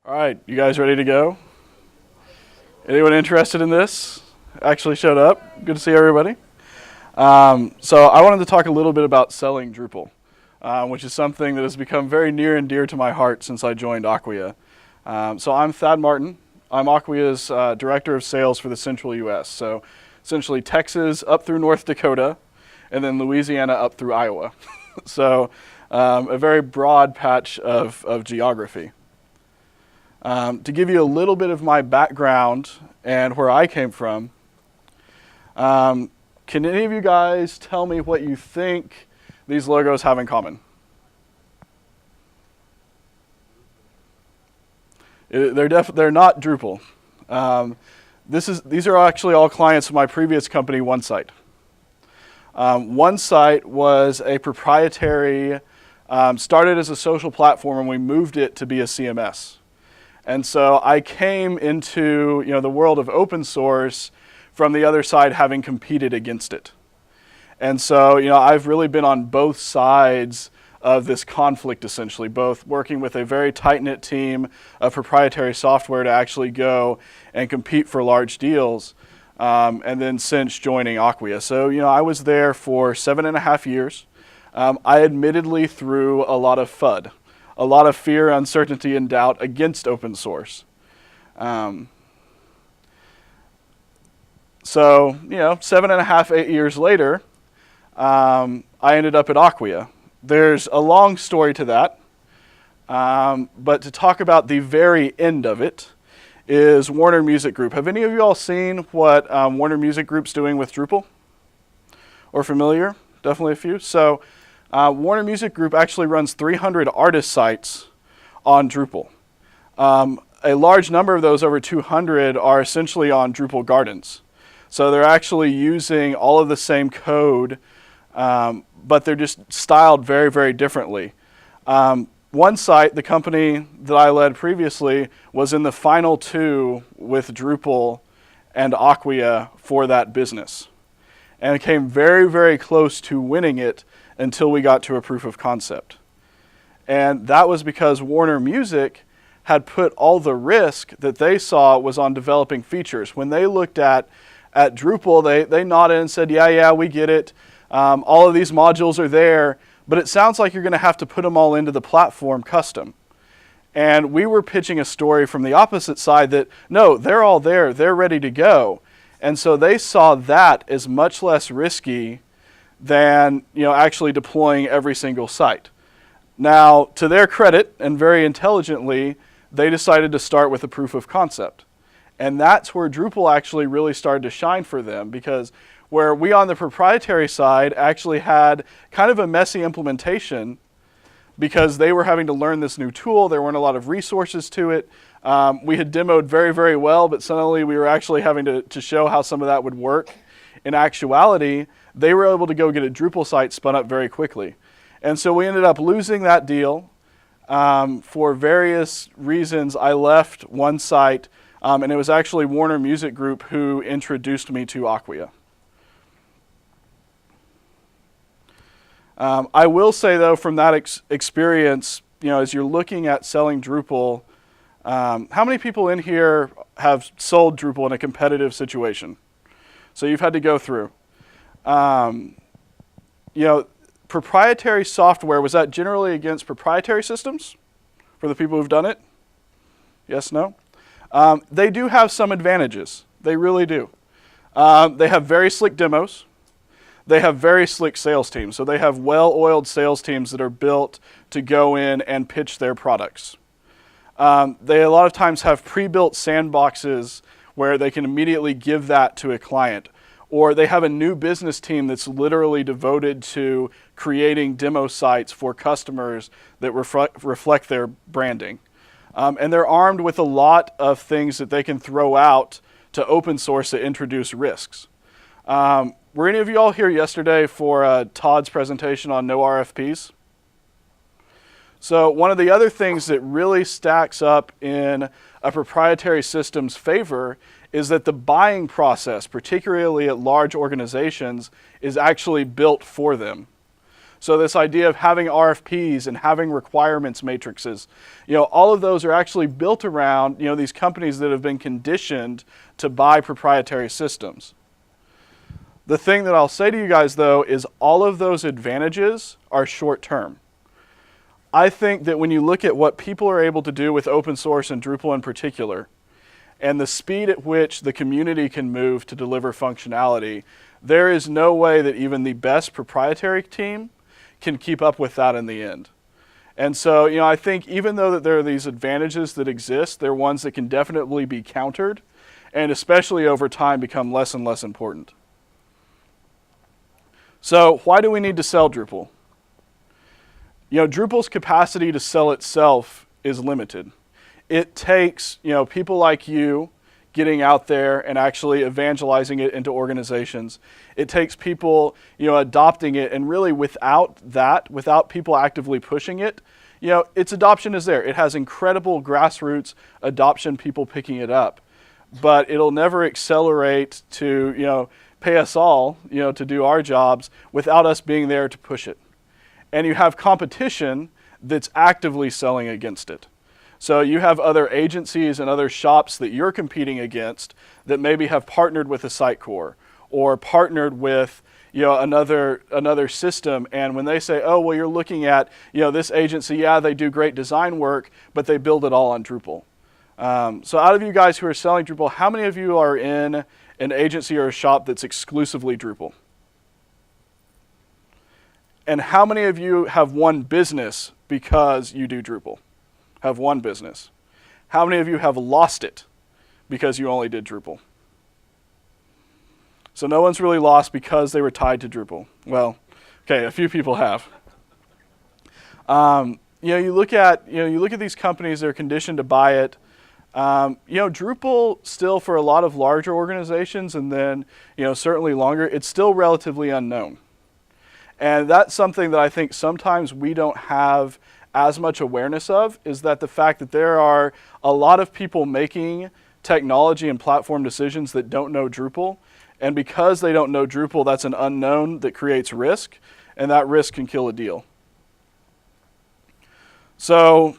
All right, you guys ready to go? Anyone interested in this actually showed up? Good to see everybody. So I wanted to talk a little bit about selling Drupal, which is something that has become very near and dear to my heart since I joined Acquia. So I'm Thad Martin. I'm Acquia's Director of Sales for the Central U.S., so essentially Texas up through North Dakota, and then Louisiana up through Iowa. So a very broad patch of geography. To give you a little bit of my background and where I came from, can any of you guys tell me what you think these logos have in common? They're not Drupal. These are actually all clients of my previous company, OneSite. OneSite was a proprietary, started as a social platform, and we moved it to be a CMS. And so I came into the world of open source from the other side, having competed against it. And so I've really been on both sides of this conflict, essentially, both working with a very tight-knit team of proprietary software to actually go and compete for large deals, and then since joining Acquia. So I was there for 7.5 years. I admittedly threw a lot of FUD. A lot of fear, uncertainty, and doubt against open source. So 7.5, 8 years later, I ended up at Acquia. There's a long story to that, but to talk about the very end of it is Warner Music Group. Have any of you all seen what Warner Music Group's doing with Drupal? Or familiar? Definitely a few. So Warner Music Group actually runs 300 artist sites on Drupal. A large number of those, over 200, are essentially on Drupal Gardens. So they're actually using all of the same code, but they're just styled very, very differently. OneSite, the company that I led previously, was in the final two with Drupal and Acquia for that business. And it came very, very close to winning it until we got to a proof of concept. And that was because Warner Music had put all the risk that they saw was on developing features. When they looked at Drupal, they nodded and said, yeah, we get it. All of these modules are there, but it sounds like you're going to have to put them all into the platform custom. And we were pitching a story from the opposite side that, no, they're all there, they're ready to go. And so they saw that as much less risky than actually deploying every single site. Now, to their credit, and very intelligently, they decided to start with a proof of concept. And that's where Drupal actually really started to shine for them, because where we on the proprietary side actually had kind of a messy implementation because they were having to learn this new tool, there weren't a lot of resources to it. We had demoed very, very well, but suddenly we were actually having to show how some of that would work. In actuality, they were able to go get a Drupal site spun up very quickly. And so we ended up losing that deal. For various reasons, I left OneSite, and it was actually Warner Music Group who introduced me to Acquia. I will say, though, from that experience, as you're looking at selling Drupal, how many people in here have sold Drupal in a competitive situation? So you've had to go through. Proprietary software, was that generally against proprietary systems for the people who've done it? Yes, no? They do have some advantages. They really do. They have very slick demos. They have very slick sales teams. So they have well-oiled sales teams that are built to go in and pitch their products. They a lot of times have pre-built sandboxes where they can immediately give that to a client. Or they have a new business team that's literally devoted to creating demo sites for customers that reflect their branding. And they're armed with a lot of things that they can throw out to open source to introduce risks. Were any of you all here yesterday for Todd's presentation on no RFPs? So one of the other things that really stacks up in a proprietary system's favor is that the buying process, particularly at large organizations, is actually built for them. So this idea of having RFPs and having requirements matrices, all of those are actually built around, these companies that have been conditioned to buy proprietary systems. The thing that I'll say to you guys, though, is all of those advantages are short-term. I think that when you look at what people are able to do with open source and Drupal in particular, and the speed at which the community can move to deliver functionality, there is no way that even the best proprietary team can keep up with that in the end. And so, I think even though that there are these advantages that exist, they're ones that can definitely be countered, and especially over time become less and less important. So why do we need to sell Drupal? Drupal's capacity to sell itself is limited. It takes, people like you getting out there and actually evangelizing it into organizations. It takes people, adopting it, and really without people actively pushing it, its adoption is there. It has incredible grassroots adoption, people picking it up, but it'll never accelerate to, pay us all, to do our jobs without us being there to push it. And you have competition that's actively selling against it. So you have other agencies and other shops that you're competing against that maybe have partnered with a Sitecore or partnered with another system, and when they say, oh, well, you're looking at this agency, yeah, they do great design work, but they build it all on Drupal. So out of you guys who are selling Drupal, how many of you are in an agency or a shop that's exclusively Drupal? And how many of you have won business because you do Drupal? Have won business? How many of you have lost it because you only did Drupal? So no one's really lost because they were tied to Drupal. Well, okay, a few people have. You look at these companies; they're conditioned to buy it. Drupal still, for a lot of larger organizations, and then certainly longer, it's still relatively unknown. And that's something that I think sometimes we don't have as much awareness of, is that the fact that there are a lot of people making technology and platform decisions that don't know Drupal. And because they don't know Drupal, that's an unknown that creates risk, and that risk can kill a deal. So,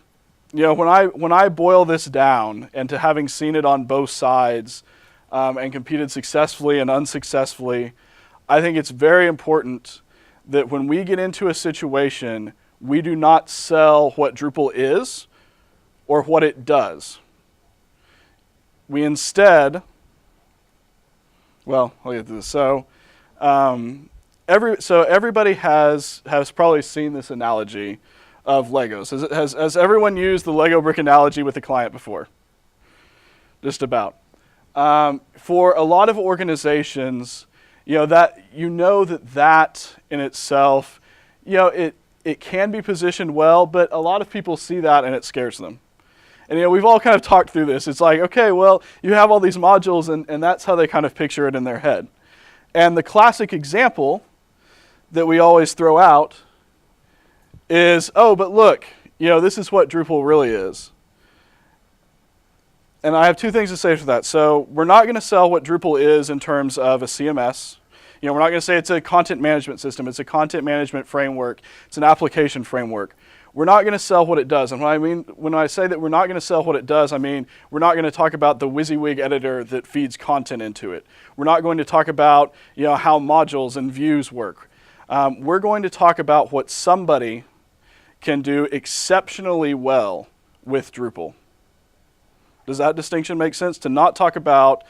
when I boil this down, and to having seen it on both sides and competed successfully and unsuccessfully, I think it's very important that when we get into a situation, we do not sell what Drupal is or what it does. We instead, well, I'll get to this. So, everybody has probably seen this analogy of Legos. Has everyone used the Lego brick analogy with a client before? Just about. For a lot of organizations, that in itself, it can be positioned well, but a lot of people see that and it scares them. And we've all kind of talked through this. It's like, okay, well, you have all these modules, and that's how they kind of picture it in their head. And the classic example that we always throw out is, oh, but look, this is what Drupal really is. And I have two things to say for that. So we're not going to sell what Drupal is in terms of a CMS. We're not going to say it's a content management system. It's a content management framework. It's an application framework. We're not going to sell what it does. And when I say that we're not going to sell what it does, I mean we're not going to talk about the WYSIWYG editor that feeds content into it. We're not going to talk about how modules and views work. We're going to talk about what somebody can do exceptionally well with Drupal. Does that distinction make sense? To not talk about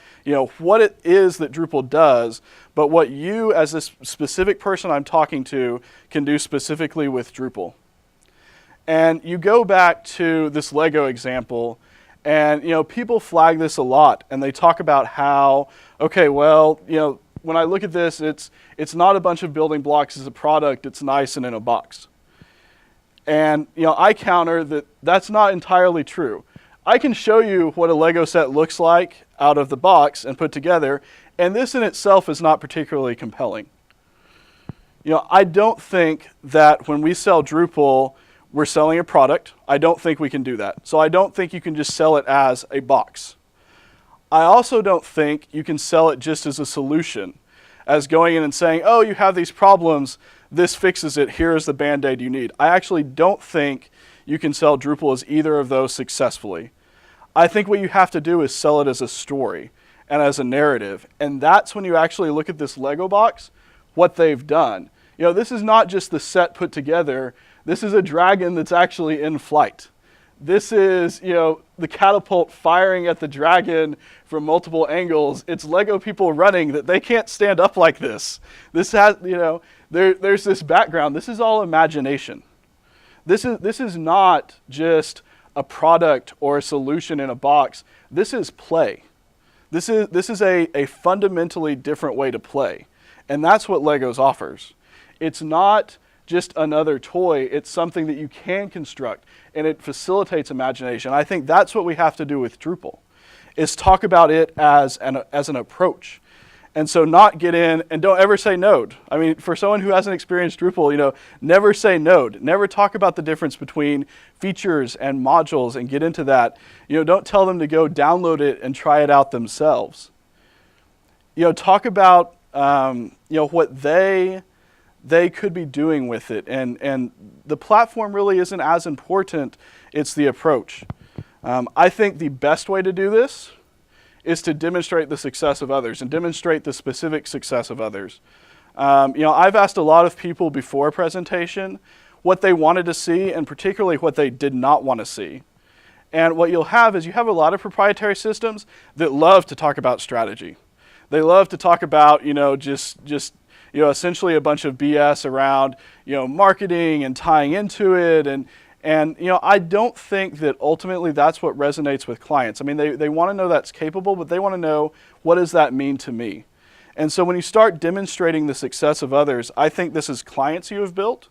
what it is that Drupal does, but what you as this specific person I'm talking to can do specifically with Drupal. And you go back to this Lego example, and people flag this a lot, and they talk about how, okay, well, when I look at this, it's not a bunch of building blocks as a product, it's nice and in a box. And I counter that that's not entirely true. I can show you what a Lego set looks like out of the box and put together, and this in itself is not particularly compelling. I don't think that when we sell Drupal, we're selling a product. I don't think we can do that. So I don't think you can just sell it as a box. I also don't think you can sell it just as a solution, as going in and saying, oh, you have these problems, this fixes it, here is the Band-Aid you need. I actually don't think you can sell Drupal as either of those successfully. I think what you have to do is sell it as a story and as a narrative. And that's when you actually look at this Lego box, what they've done. You know, this is not just the set put together. This is a dragon that's actually in flight. This is, you know, the catapult firing at the dragon from multiple angles. It's Lego people running that they can't stand up like this. This has, you know, there's this background. This is all imagination. This is not just a product or a solution in a box. This is play. This is a fundamentally different way to play. And that's what Legos offers. It's not just another toy. It's something that you can construct, and it facilitates imagination. I think that's what we have to do with Drupal, is talk about it as an approach. And so not get in and don't ever say node. I mean, for someone who hasn't experienced Drupal, you know, never say node. Never talk about the difference between features and modules and get into that. You know, don't tell them to go download it and try it out themselves. You know, talk about, you know, what they could be doing with it. And the platform really isn't as important. It's the approach. I think the best way to do this is to demonstrate the success of others and demonstrate the specific success of others. You know, I've asked a lot of people before presentation what they wanted to see and particularly what they did not want to see. And what you'll have is you have a lot of proprietary systems that love to talk about strategy. They love to talk about, you know, just you know, essentially a bunch of BS around, you know, marketing and tying into it. And you know, I don't think that ultimately that's what resonates with clients. I mean, they want to know that's capable, but they want to know, what does that mean to me? And so when you start demonstrating the success of others, I think this is clients you have built.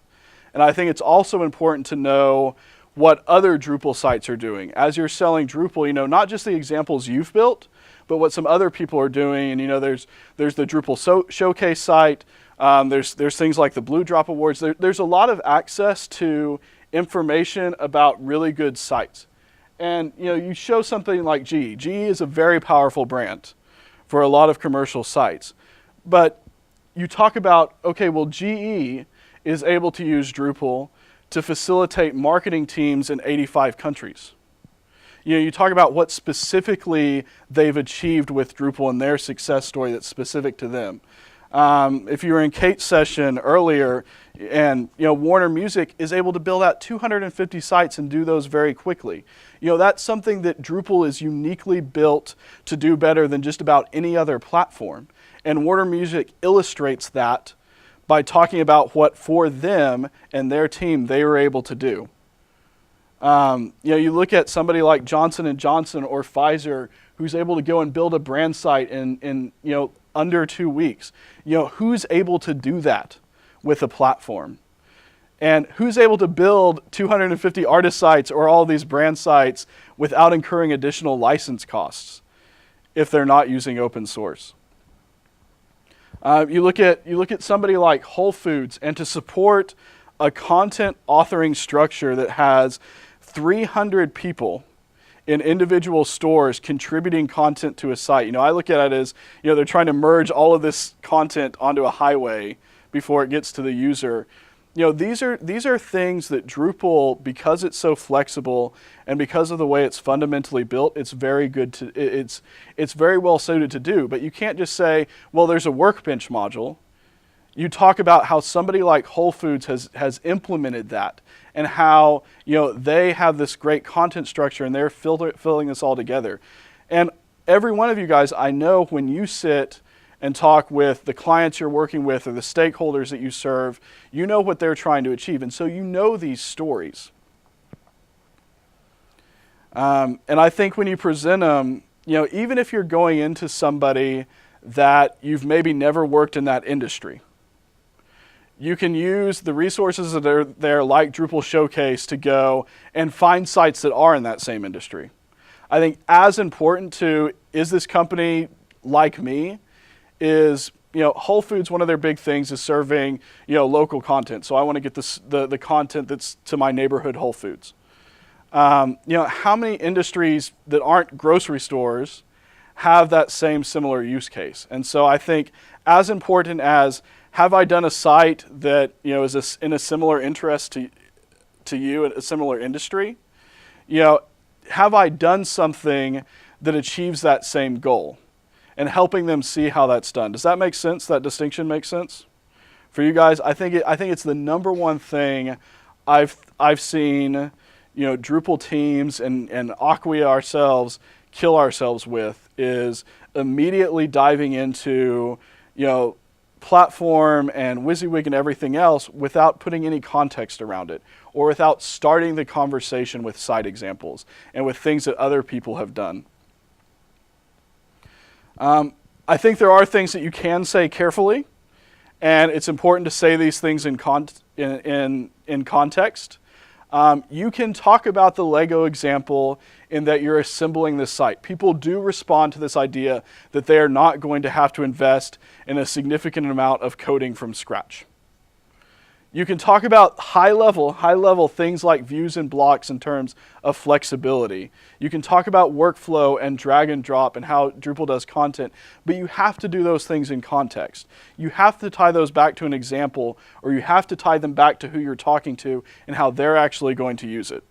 And I think it's also important to know what other Drupal sites are doing. As you're selling Drupal, you know, not just the examples you've built, but what some other people are doing. And you know, there's the Drupal showcase site. There's things like the Blue Drop Awards. There's a lot of access to information about really good sites. And you know, you show something like GE. GE is a very powerful brand for a lot of commercial sites. But you talk about, okay, well, GE is able to use Drupal to facilitate marketing teams in 85 countries. You know, you talk about what specifically they've achieved with Drupal and their success story that's specific to them. If you were in Kate's session earlier, and you know, Warner Music is able to build out 250 sites and do those very quickly. You know, that's something that Drupal is uniquely built to do better than just about any other platform. And Warner Music illustrates that by talking about what for them and their team they were able to do. You know, you look at somebody like Johnson & Johnson or Pfizer, who's able to go and build a brand site in you know, under 2 weeks. You know, who's able to do that with a platform? And who's able to build 250 artist sites or all these brand sites without incurring additional license costs if they're not using open source? You look at somebody like Whole Foods, and to support a content authoring structure that has 300 people in individual stores contributing content to a site. You know, I look at it as, you know, they're trying to merge all of this content onto a highway before it gets to the user. You know, these are things that Drupal, because it's so flexible and because of the way it's fundamentally built, it's very good to, it's very well suited to do. But you can't just say, well, there's a workbench module. You talk about how somebody like Whole Foods has implemented that, and how, you know, they have this great content structure and they're filling this all together. And every one of you guys, I know when you sit and talk with the clients you're working with or the stakeholders that you serve, you know what they're trying to achieve. And so you know these stories. And I think when you present them, you know, even if you're going into somebody that you've maybe never worked in that industry, you can use the resources that are there, like Drupal Showcase, to go and find sites that are in that same industry. I think as important to, is this company like me, is, you know, Whole Foods, one of their big things is serving, you know, local content. So I want to get the content that's to my neighborhood Whole Foods. You know, how many industries that aren't grocery stores have that same similar use case? And so I think as important as have I done a site that is in a similar interest to you, in a similar industry? Have I done something that achieves that same goal? And helping them see how that's done. Does that make sense? That distinction makes sense for you guys? I think it's the number one thing I've seen, Drupal teams and Acquia ourselves kill ourselves with, is immediately diving into, platform and WYSIWYG and everything else without putting any context around it, or without starting the conversation with site examples and with things that other people have done. I think there are things that you can say carefully, and it's important to say these things in context. You can talk about the Lego example in that you're assembling this site. People do respond to this idea that they are not going to have to invest in a significant amount of coding from scratch. You can talk about high level things like views and blocks in terms of flexibility. You can talk about workflow and drag and drop and how Drupal does content, but you have to do those things in context. You have to tie those back to an example, or you have to tie them back to who you're talking to and how they're actually going to use it.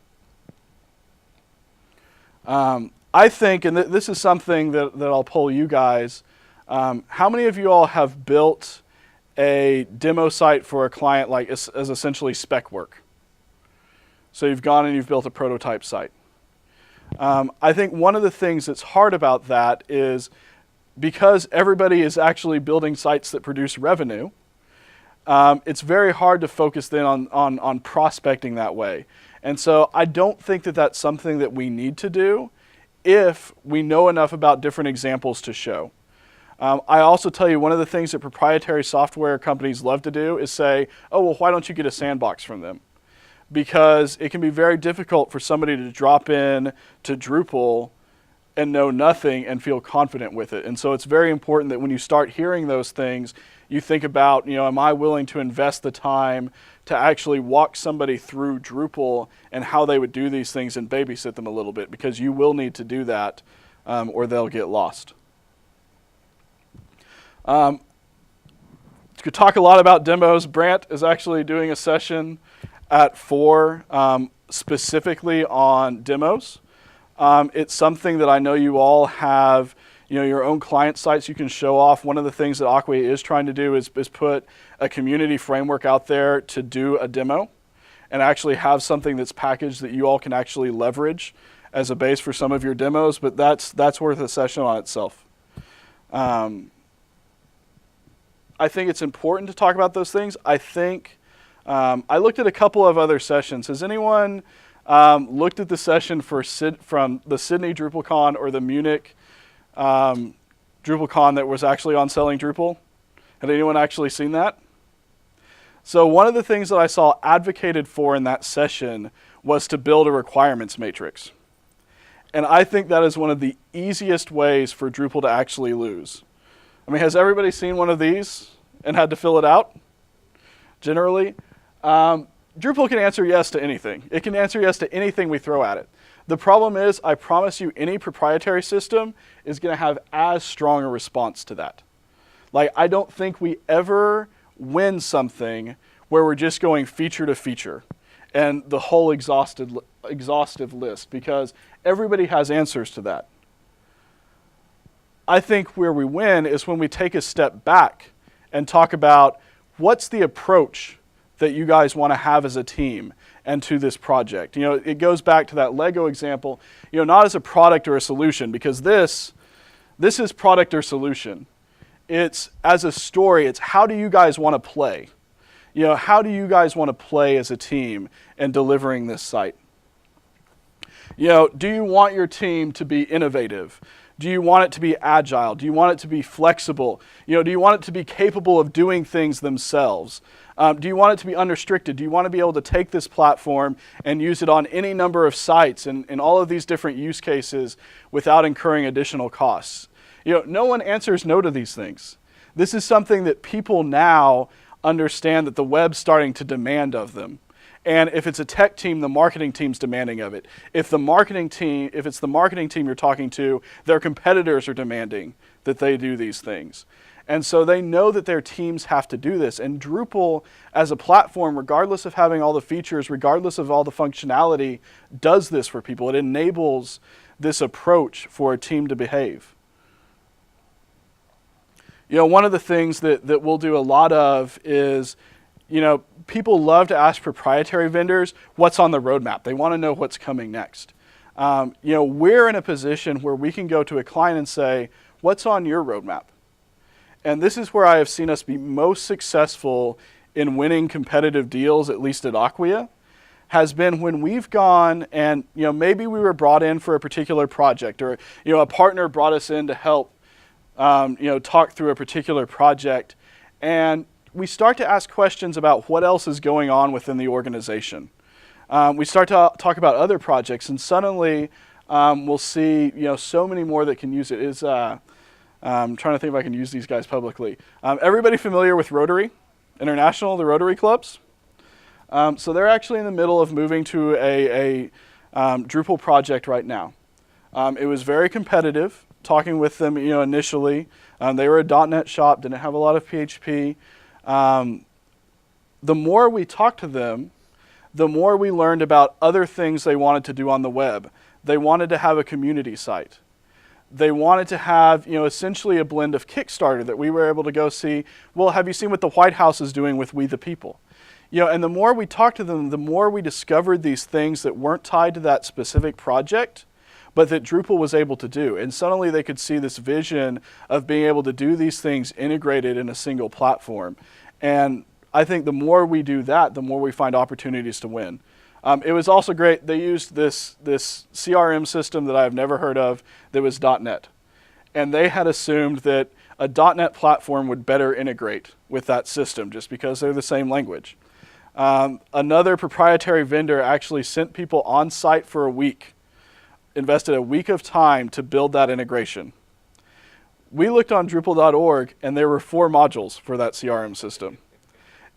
I think, and this is something that I'll poll you guys, how many of you all have built a demo site for a client like as essentially spec work? So you've gone and you've built a prototype site. I think one of the things that's hard about that is because everybody is actually building sites that produce revenue, it's very hard to focus then on prospecting that way. And so I don't think that that's something that we need to do if we know enough about different examples to show. I also tell you, one of the things that proprietary software companies love to do is say, oh, well, why don't you get a sandbox from them? Because it can be very difficult for somebody to drop in to Drupal and know nothing and feel confident with it. And so it's very important that when you start hearing those things, you think about, am I willing to invest the time to actually walk somebody through Drupal and how they would do these things and babysit them a little bit, because you will need to do that or they'll get lost. Could talk a lot about demos. Brant is actually doing a session at 4 specifically on demos. It's something that I know you all have, your own client sites you can show off. One of the things that Acquia is trying to do is put a community framework out there to do a demo and actually have something that's packaged that you all can actually leverage as a base for some of your demos, but that's worth a session on itself. I think it's important to talk about those things. I think I looked at a couple of other sessions. Has anyone looked at the session from the Sydney DrupalCon or the Munich DrupalCon that was actually on selling Drupal? Had anyone actually seen that? So one of the things that I saw advocated for in that session was to build a requirements matrix. And I think that is one of the easiest ways for Drupal to actually lose. I mean, has everybody seen one of these and had to fill it out? Generally, Drupal can answer yes to anything. It can answer yes to anything we throw at it. The problem is, I promise you, any proprietary system is going to have as strong a response to that. Like, I don't think we ever win something where we're just going feature to feature and the whole exhaustive list, because everybody has answers to that. I think where we win is when we take a step back and talk about what's the approach that you guys want to have as a team and to this project. It goes back to that Lego example, not as a product or a solution, because this is product or solution. It's as a story, it's how do you guys want to play? How do you guys want to play as a team in delivering this site? Do you want your team to be innovative? Do you want it to be agile? Do you want it to be flexible? Do you want it to be capable of doing things themselves? Do you want it to be unrestricted? Do you want to be able to take this platform and use it on any number of sites and all of these different use cases without incurring additional costs? No one answers no to these things. This is something that people now understand that the web's starting to demand of them. And if it's a tech team, the marketing team's demanding of it. If it's the marketing team you're talking to, their competitors are demanding that they do these things. And so they know that their teams have to do this. And Drupal, as a platform, regardless of having all the features, regardless of all the functionality, does this for people. It enables this approach for a team to behave. One of the things that we'll do a lot of is, people love to ask proprietary vendors what's on the roadmap. They want to know what's coming next. We're in a position where we can go to a client and say, what's on your roadmap? And this is where I have seen us be most successful in winning competitive deals, at least at Acquia, has been when we've gone and, maybe we were brought in for a particular project, or, a partner brought us in to help, talk through a particular project. And we start to ask questions about what else is going on within the organization. We start to talk about other projects, and suddenly we'll see, so many more that can use it. I'm trying to think if I can use these guys publicly. Everybody familiar with Rotary International, the Rotary clubs? So they're actually in the middle of moving to a Drupal project right now. It was very competitive, talking with them initially. They were a .NET shop, didn't have a lot of PHP. The more we talked to them, the more we learned about other things they wanted to do on the web. They wanted to have a community site. They wanted to have, essentially a blend of Kickstarter that we were able to go see. Well, have you seen what the White House is doing with We the People? And the more we talked to them, the more we discovered these things that weren't tied to that specific project, but that Drupal was able to do. And suddenly they could see this vision of being able to do these things integrated in a single platform. And I think the more we do that, the more we find opportunities to win. It was also great. They used this CRM system that I've never heard of that was .NET. And they had assumed that a .NET platform would better integrate with that system just because they're the same language. Another proprietary vendor actually sent people on site for a week, invested a week of time to build that integration. We looked on Drupal.org and there were 4 modules for that CRM system.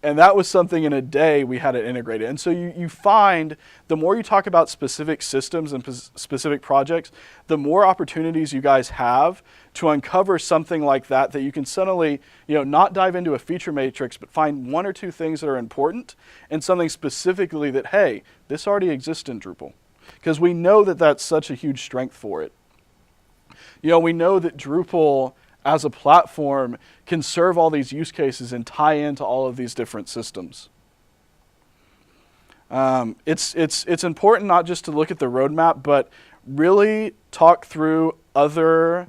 And that was something in a day we had it integrated. And so you find the more you talk about specific systems and specific projects, the more opportunities you guys have to uncover something like that you can suddenly, not dive into a feature matrix, but find 1 or 2 things that are important and something specifically that, hey, this already exists in Drupal. Because we know that that's such a huge strength for it. We know that Drupal as a platform can serve all these use cases and tie into all of these different systems. It's important not just to look at the roadmap, but really talk through other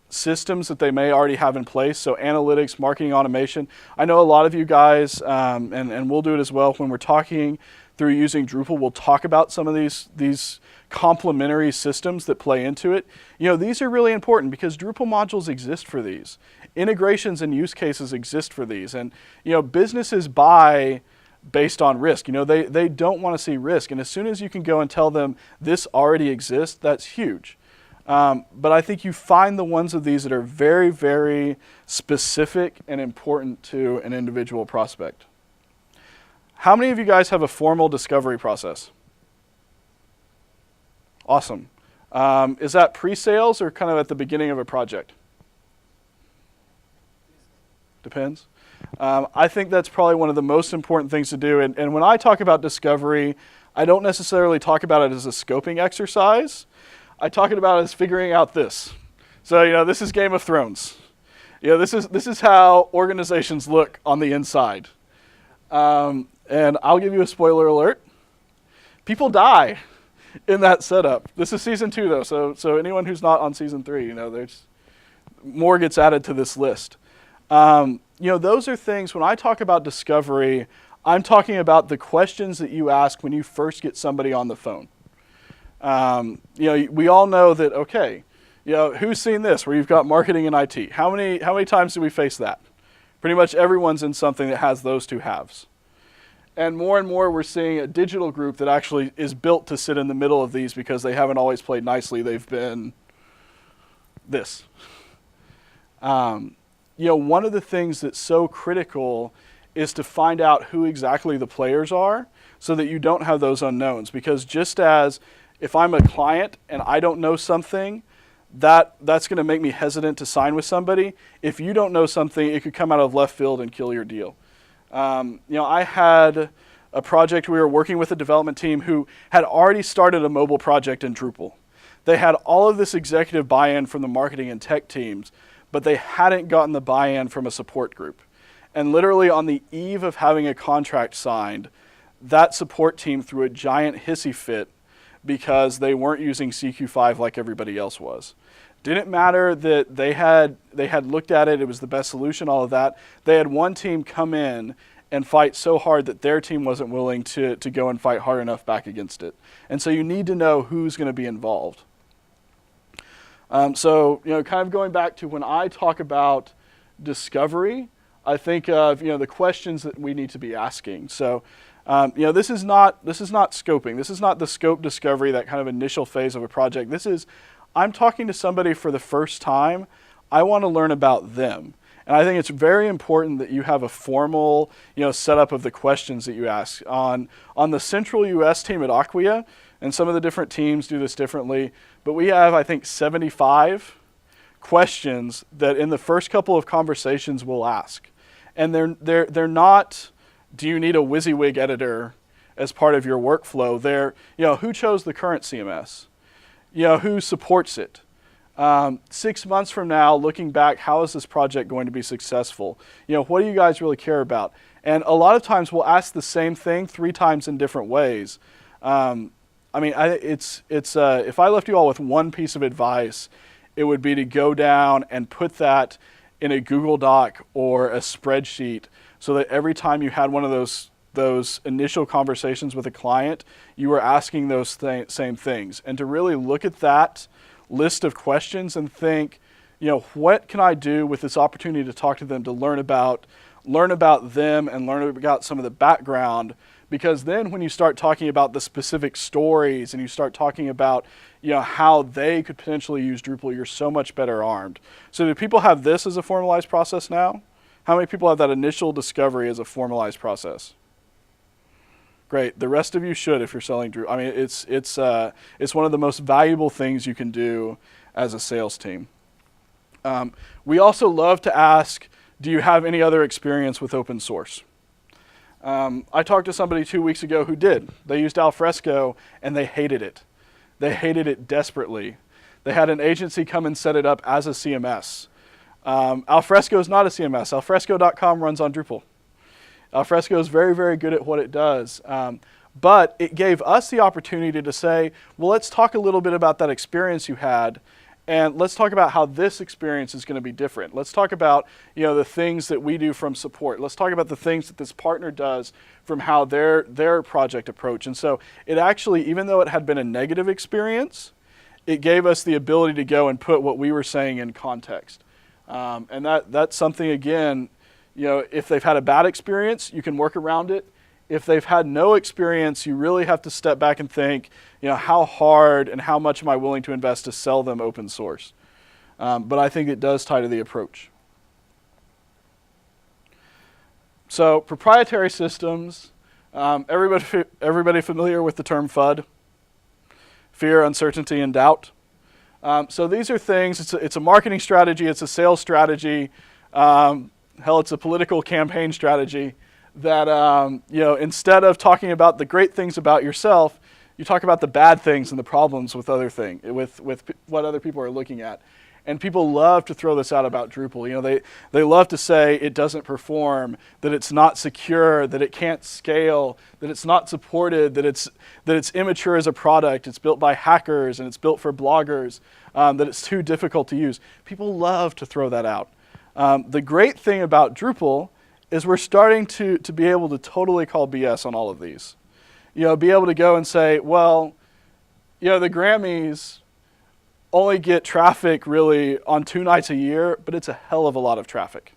systems that they may already have in place. So analytics, marketing automation. I know a lot of you guys, and we'll do it as well when we're talking through using Drupal, we'll talk about some of these complementary systems that play into it. These are really important because Drupal modules exist for these. Integrations and use cases exist for these. And, businesses buy based on risk. They don't want to see risk. And as soon as you can go and tell them this already exists, that's huge. But I think you find the ones of these that are very, very specific and important to an individual prospect. How many of you guys have a formal discovery process? Awesome. Is that pre-sales or kind of at the beginning of a project? Depends. I think that's probably one of the most important things to do. And when I talk about discovery, I don't necessarily talk about it as a scoping exercise. I talk about it as figuring out this. So, this is Game of Thrones. This is how organizations look on the inside. And I'll give you a spoiler alert. People die in that setup. This is season 2 though, so anyone who's not on season 3, there's more gets added to this list. Those are things, when I talk about discovery, I'm talking about the questions that you ask when you first get somebody on the phone. We all know that, okay, who's seen this where you've got marketing and IT? How many times do we face that? Pretty much everyone's in something that has those 2 halves. And more we're seeing a digital group that actually is built to sit in the middle of these because they haven't always played nicely. They've been this. One of the things that's so critical is to find out who exactly the players are so that you don't have those unknowns. Because just as if I'm a client and I don't know something, that's going to make me hesitant to sign with somebody. If you don't know something, it could come out of left field and kill your deal. I had a project, we were working with a development team who had already started a mobile project in Drupal. They had all of this executive buy-in from the marketing and tech teams, but they hadn't gotten the buy-in from a support group. And literally on the eve of having a contract signed, that support team threw a giant hissy fit because they weren't using CQ5 like everybody else was. Didn't matter that they had looked at it, it was the best solution, all of that. They had one team come in and fight so hard that their team wasn't willing to go and fight hard enough back against it. And so you need to know who's going to be involved. Kind of going back to when I talk about discovery, I think of, the questions that we need to be asking. So, this is not scoping. This is not the scope discovery, that kind of initial phase of a project. This is, I'm talking to somebody for the first time. I want to learn about them. And I think it's very important that you have a formal, setup of the questions that you ask. On the central US team at Acquia, and some of the different teams do this differently, but we have, I think, 75 questions that in the first couple of conversations we'll ask. And they're not, do you need a WYSIWYG editor as part of your workflow? They're, who chose the current CMS? Who supports it? 6 months from now, looking back, how is this project going to be successful? What do you guys really care about? And a lot of times we'll ask the same thing 3 times in different ways. If I left you all with one piece of advice, it would be to go down and put that in a Google Doc or a spreadsheet so that every time you had one of those initial conversations with a client, you were asking those same things. And to really look at that list of questions and think, what can I do with this opportunity to talk to them, to learn about them and learn about some of the background. Because then when you start talking about the specific stories and you start talking about how they could potentially use Drupal, you're so much better armed. So do people have this as a formalized process now? How many people have that initial discovery as a formalized process? Great. The rest of you should if you're selling Drupal. It's one of the most valuable things you can do as a sales team. We also love to ask, do you have any other experience with open source? I talked to somebody 2 weeks ago who did. They used Alfresco and they hated it. They hated it desperately. They had an agency come and set it up as a CMS. Alfresco is not a CMS. Alfresco.com runs on Drupal. Alfresco is very, very good at what it does. But it gave us the opportunity to say, well, let's talk a little bit about that experience you had, and let's talk about how this experience is going to be different. Let's talk about the things that we do from support. Let's talk about the things that this partner does from how their project approach. And so it actually, even though it had been a negative experience, it gave us the ability to go and put what we were saying in context. And that's something, again, if they've had a bad experience, you can work around it. If they've had no experience, you really have to step back and think, how hard and how much am I willing to invest to sell them open source? But I think it does tie to the approach. So proprietary systems, everybody familiar with the term FUD? Fear, uncertainty, and doubt. So these are things, it's a marketing strategy, it's a sales strategy, hell, it's a political campaign strategy that, instead of talking about the great things about yourself, you talk about the bad things and the problems with with what other people are looking at. And people love to throw this out about Drupal. They love to say it doesn't perform, that it's not secure, that it can't scale, that it's not supported, that it's immature as a product, it's built by hackers and it's built for bloggers, that it's too difficult to use. People love to throw that out. The great thing about Drupal is we're starting to be able to totally call BS on all of these. Be able to go and say, well, the Grammys only get traffic really on 2 nights a year, but it's a hell of a lot of traffic.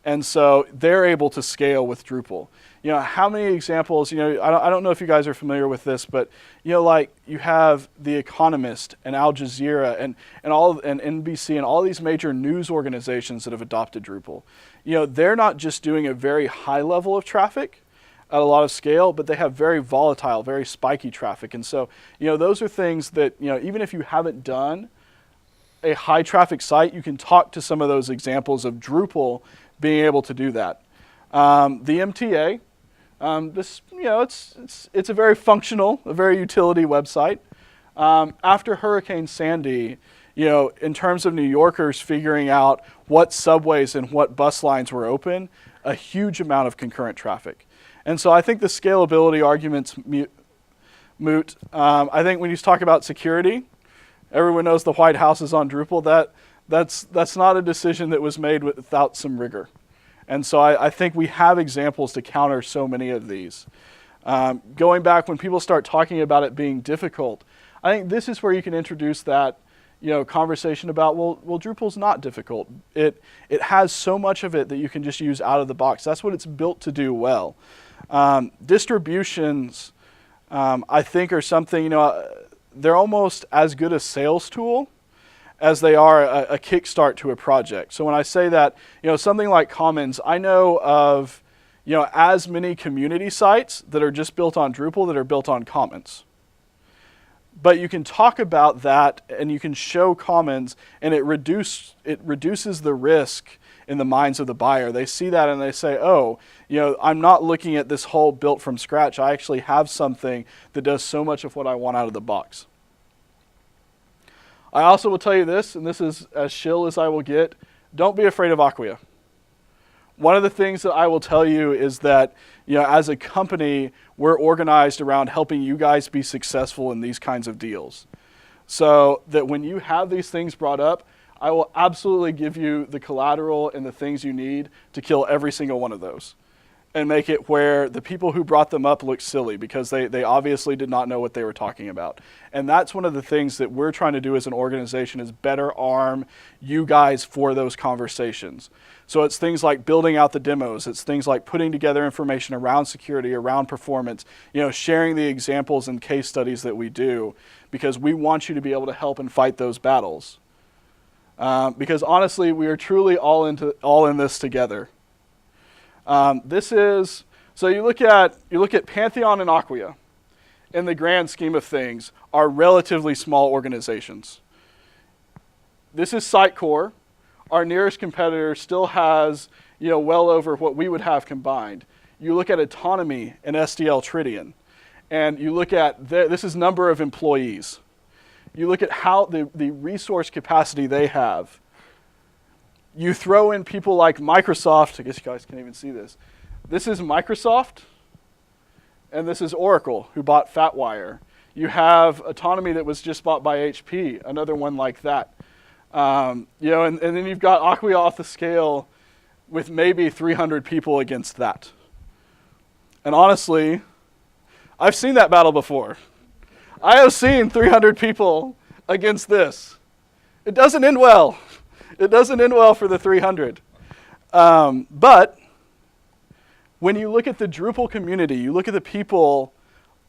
And so they're able to scale with Drupal. How many examples, I don't know if you guys are familiar with this, but like you have The Economist and Al Jazeera and NBC and all these major news organizations that have adopted Drupal. They're not just doing a very high level of traffic at a lot of scale, but they have very volatile, very spiky traffic. And so, those are things that, even if you haven't done a high traffic site, you can talk to some of those examples of Drupal being able to do that. The MTA, it's a very functional, a very utility website. After Hurricane Sandy, in terms of New Yorkers figuring out what subways and what bus lines were open, a huge amount of concurrent traffic. And so I think the scalability argument's moot. I think when you talk about security, everyone knows the White House is on Drupal. That's not a decision that was made without some rigor. And so I think we have examples to counter so many of these. Going back, when people start talking about it being difficult, I think this is where you can introduce that conversation about, well, Drupal's not difficult. It has so much of it that you can just use out of the box. That's what it's built to do well. Distributions, I think, are something, they're almost as good a sales tool as they are a kickstart to a project. So when I say that, something like Commons, I know of, as many community sites that are just built on Drupal that are built on Commons. But you can talk about that and you can show Commons, and it reduces the risk in the minds of the buyer. They see that and they say, oh, I'm not looking at this whole built from scratch. I actually have something that does so much of what I want out of the box. I also will tell you this, and this is as shill as I will get, don't be afraid of Acquia. One of the things that I will tell you is that, as a company, we're organized around helping you guys be successful in these kinds of deals. So that when you have these things brought up, I will absolutely give you the collateral and the things you need to kill every single one of those and make it where the people who brought them up look silly because they obviously did not know what they were talking about. And that's one of the things that we're trying to do as an organization is better arm you guys for those conversations. So it's things like building out the demos. It's things like putting together information around security, around performance, sharing the examples and case studies that we do because we want you to be able to help and fight those battles. Because honestly, we are truly all in this together. So you look at Pantheon and Acquia, in the grand scheme of things, are relatively small organizations. This is Sitecore. Our nearest competitor still has, well over what we would have combined. You look at Autonomy and SDL Tridian, and you look at, this is number of employees. You look at how the resource capacity they have. You throw in people like Microsoft. I guess you guys can't even see this. This is Microsoft, and this is Oracle, who bought FatWire. You have Autonomy that was just bought by HP, another one like that. And then you've got Acquia off the scale with maybe 300 people against that. And honestly, I've seen that battle before. I have seen 300 people against this. It doesn't end well. It doesn't end well for the 300. But when you look at the Drupal community, you look at the people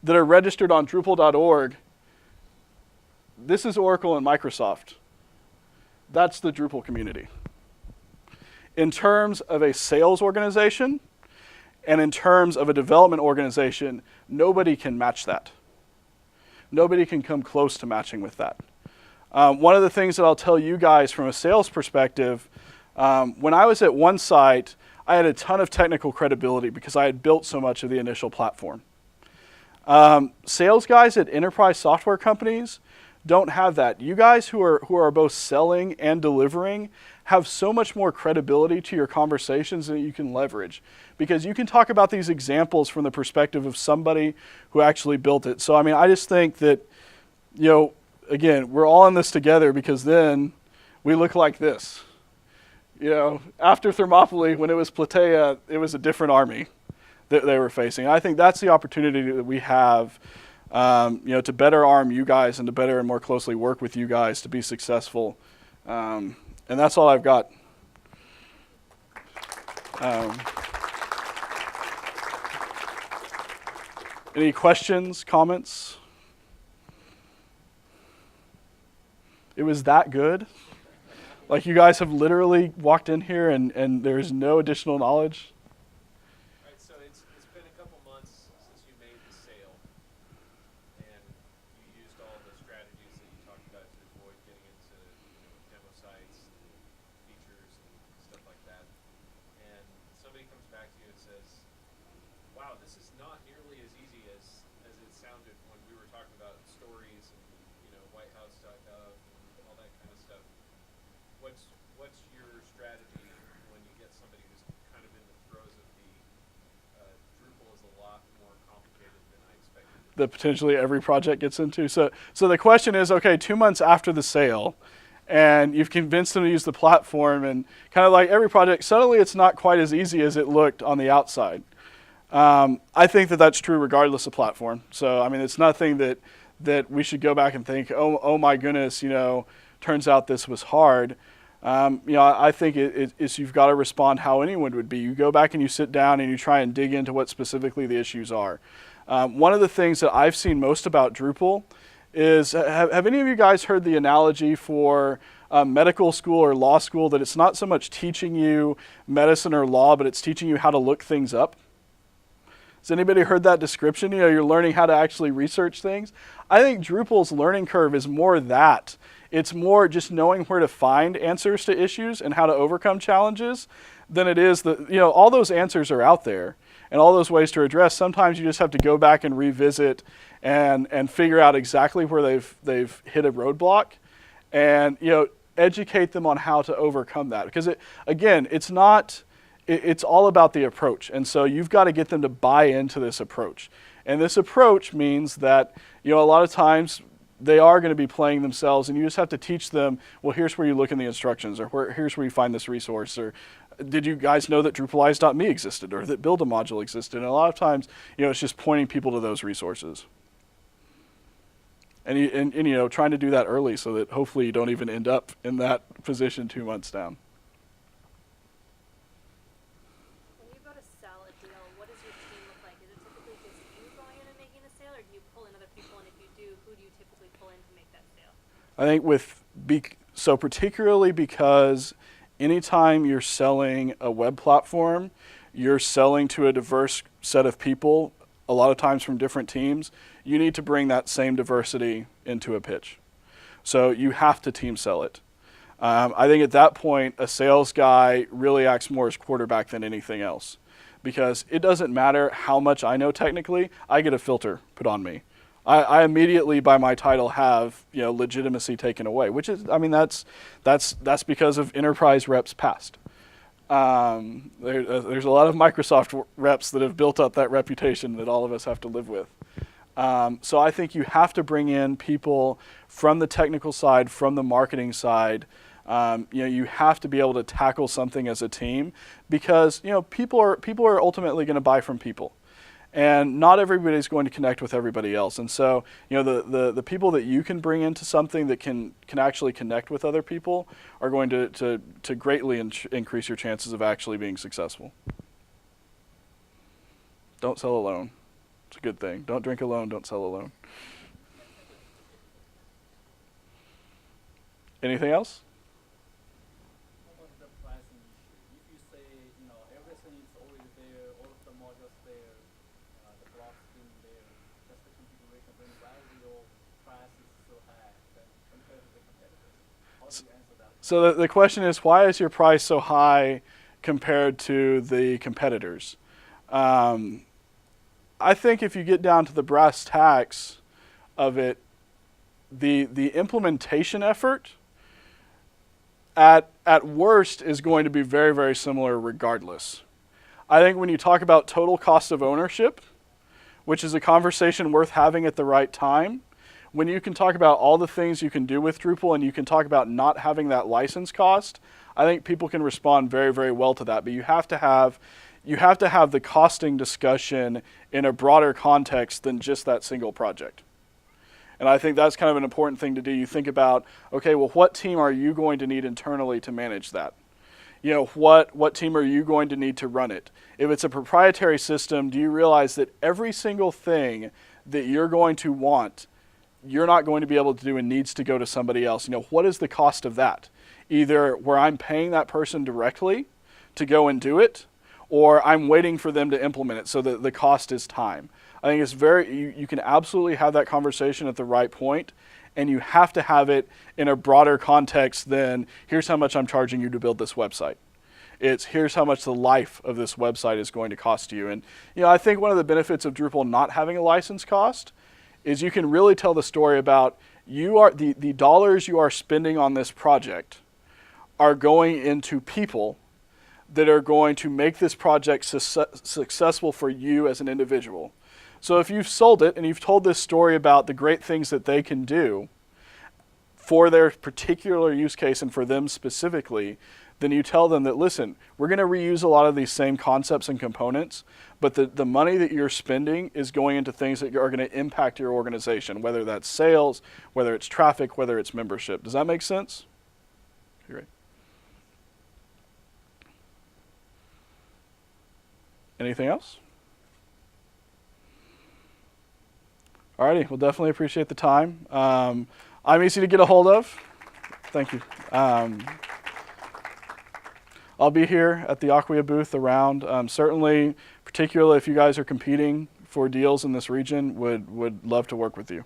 that are registered on Drupal.org, this is Oracle and Microsoft. That's the Drupal community. In terms of a sales organization and in terms of a development organization, nobody can match that. Nobody can come close to matching with that. One of the things that I'll tell you guys from a sales perspective, when I was at one site, I had a ton of technical credibility because I had built so much of the initial platform. Sales guys at enterprise software companies don't have that. You guys who are both selling and delivering have so much more credibility to your conversations that you can leverage because you can talk about these examples from the perspective of somebody who actually built it. So, I just think that, again, we're all in this together because then we look like this. After Thermopylae, when it was Plataea, it was a different army that they were facing. I think that's the opportunity that we have, to better arm you guys and to better and more closely work with you guys to be successful. And that's all I've got. Any questions, comments? It was that good? Like you guys have literally walked in here and there's no additional knowledge? All right, so it's been a couple months since you made the sale, and you used all the strategies that you talked about to avoid getting into wow, this is not nearly as easy as it sounded when we were talking about stories and whitehouse.gov and all that kind of stuff. What's your strategy when you get somebody who's kind of in the throes of the Drupal is a lot more complicated than I expected? That potentially every project gets into. So the question is, okay, 2 months after the sale, and you've convinced them to use the platform, and kind of like every project, suddenly it's not quite as easy as it looked on the outside. I think that that's true regardless of platform. So I mean, it's nothing that we should go back and think, oh my goodness, turns out this was hard. I think it's you've got to respond how anyone would be. You go back and you sit down and you try and dig into what specifically the issues are. One of the things that I've seen most about Drupal is, have any of you guys heard the analogy for medical school or law school, that it's not so much teaching you medicine or law, but it's teaching you how to look things up? Has anybody heard that description? You're learning how to actually research things. I think Drupal's learning curve is more that. It's more just knowing where to find answers to issues and how to overcome challenges than it is that, all those answers are out there and all those ways to address. Sometimes you just have to go back and revisit and figure out exactly where they've hit a roadblock and, educate them on how to overcome that. Because it's all about the approach. And so you've got to get them to buy into this approach. And this approach means that, a lot of times they are going to be playing themselves, and you just have to teach them, well, here's where you look in the instructions, or here's where you find this resource, or did you guys know that Drupalize.me existed, or that Build a Module existed? And a lot of times, it's just pointing people to those resources. And trying to do that early so that hopefully you don't even end up in that position 2 months down. When you go to sell a deal, what does your team look like? Is it typically just you going in and making a sale, or do you pull in other people? And if you do, who do you typically pull in to make that sale? I think particularly because anytime you're selling a web platform, you're selling to a diverse set of people, a lot of times from different teams. You need to bring that same diversity into a pitch. So you have to team sell it. I think at that point, a sales guy really acts more as quarterback than anything else, because it doesn't matter how much I know technically, I get a filter put on me. I immediately, by my title, have legitimacy taken away, which is, that's because of enterprise reps past. There's a lot of Microsoft reps that have built up that reputation that all of us have to live with. So I think you have to bring in people from the technical side, from the marketing side. You have to be able to tackle something as a team, because people are ultimately going to buy from people. And not everybody's going to connect with everybody else. And so, the people that you can bring into something that can actually connect with other people are going to greatly increase your chances of actually being successful. Don't sell alone. It's a good thing. Don't drink alone, don't sell alone. Anything else? The pricing issue. If you say, everything is already there, all of the modules there, the block scheme there, just the configuration, then why your price is so high compared to the competitors? How do you answer that? So the question is, why is your price so high compared to the competitors? I think if you get down to the brass tacks of it, the implementation effort at worst is going to be very, very similar regardless. I think when you talk about total cost of ownership, which is a conversation worth having at the right time, when you can talk about all the things you can do with Drupal and you can talk about not having that license cost, I think people can respond very, very well to that. But you have to have the costing discussion in a broader context than just that single project. And I think that's kind of an important thing to do. You think about, okay, well, what team are you going to need internally to manage that? What team are you going to need to run it? If it's a proprietary system, do you realize that every single thing that you're going to want, you're not going to be able to do and needs to go to somebody else? What is the cost of that? Either where I'm paying that person directly to go and do it, or I'm waiting for them to implement it, so that the cost is time. I think it's you can absolutely have that conversation at the right point, and you have to have it in a broader context than, here's how much I'm charging you to build this website. It's here's how much the life of this website is going to cost you. And I think one of the benefits of Drupal not having a license cost is you can really tell the story about the dollars you are spending on this project are going into people that are going to make this project successful for you as an individual. So if you've sold it and you've told this story about the great things that they can do for their particular use case and for them specifically, then you tell them that, listen, we're going to reuse a lot of these same concepts and components, but the money that you're spending is going into things that are going to impact your organization, whether that's sales, whether it's traffic, whether it's membership. Does that make sense? Okay, great. Anything else? Alrighty, well, definitely appreciate the time. I'm easy to get a hold of. Thank you. I'll be here at the Acquia booth around. Certainly, particularly if you guys are competing for deals in this region, would love to work with you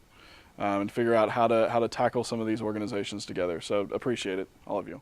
and figure out how to tackle some of these organizations together. So appreciate it, all of you.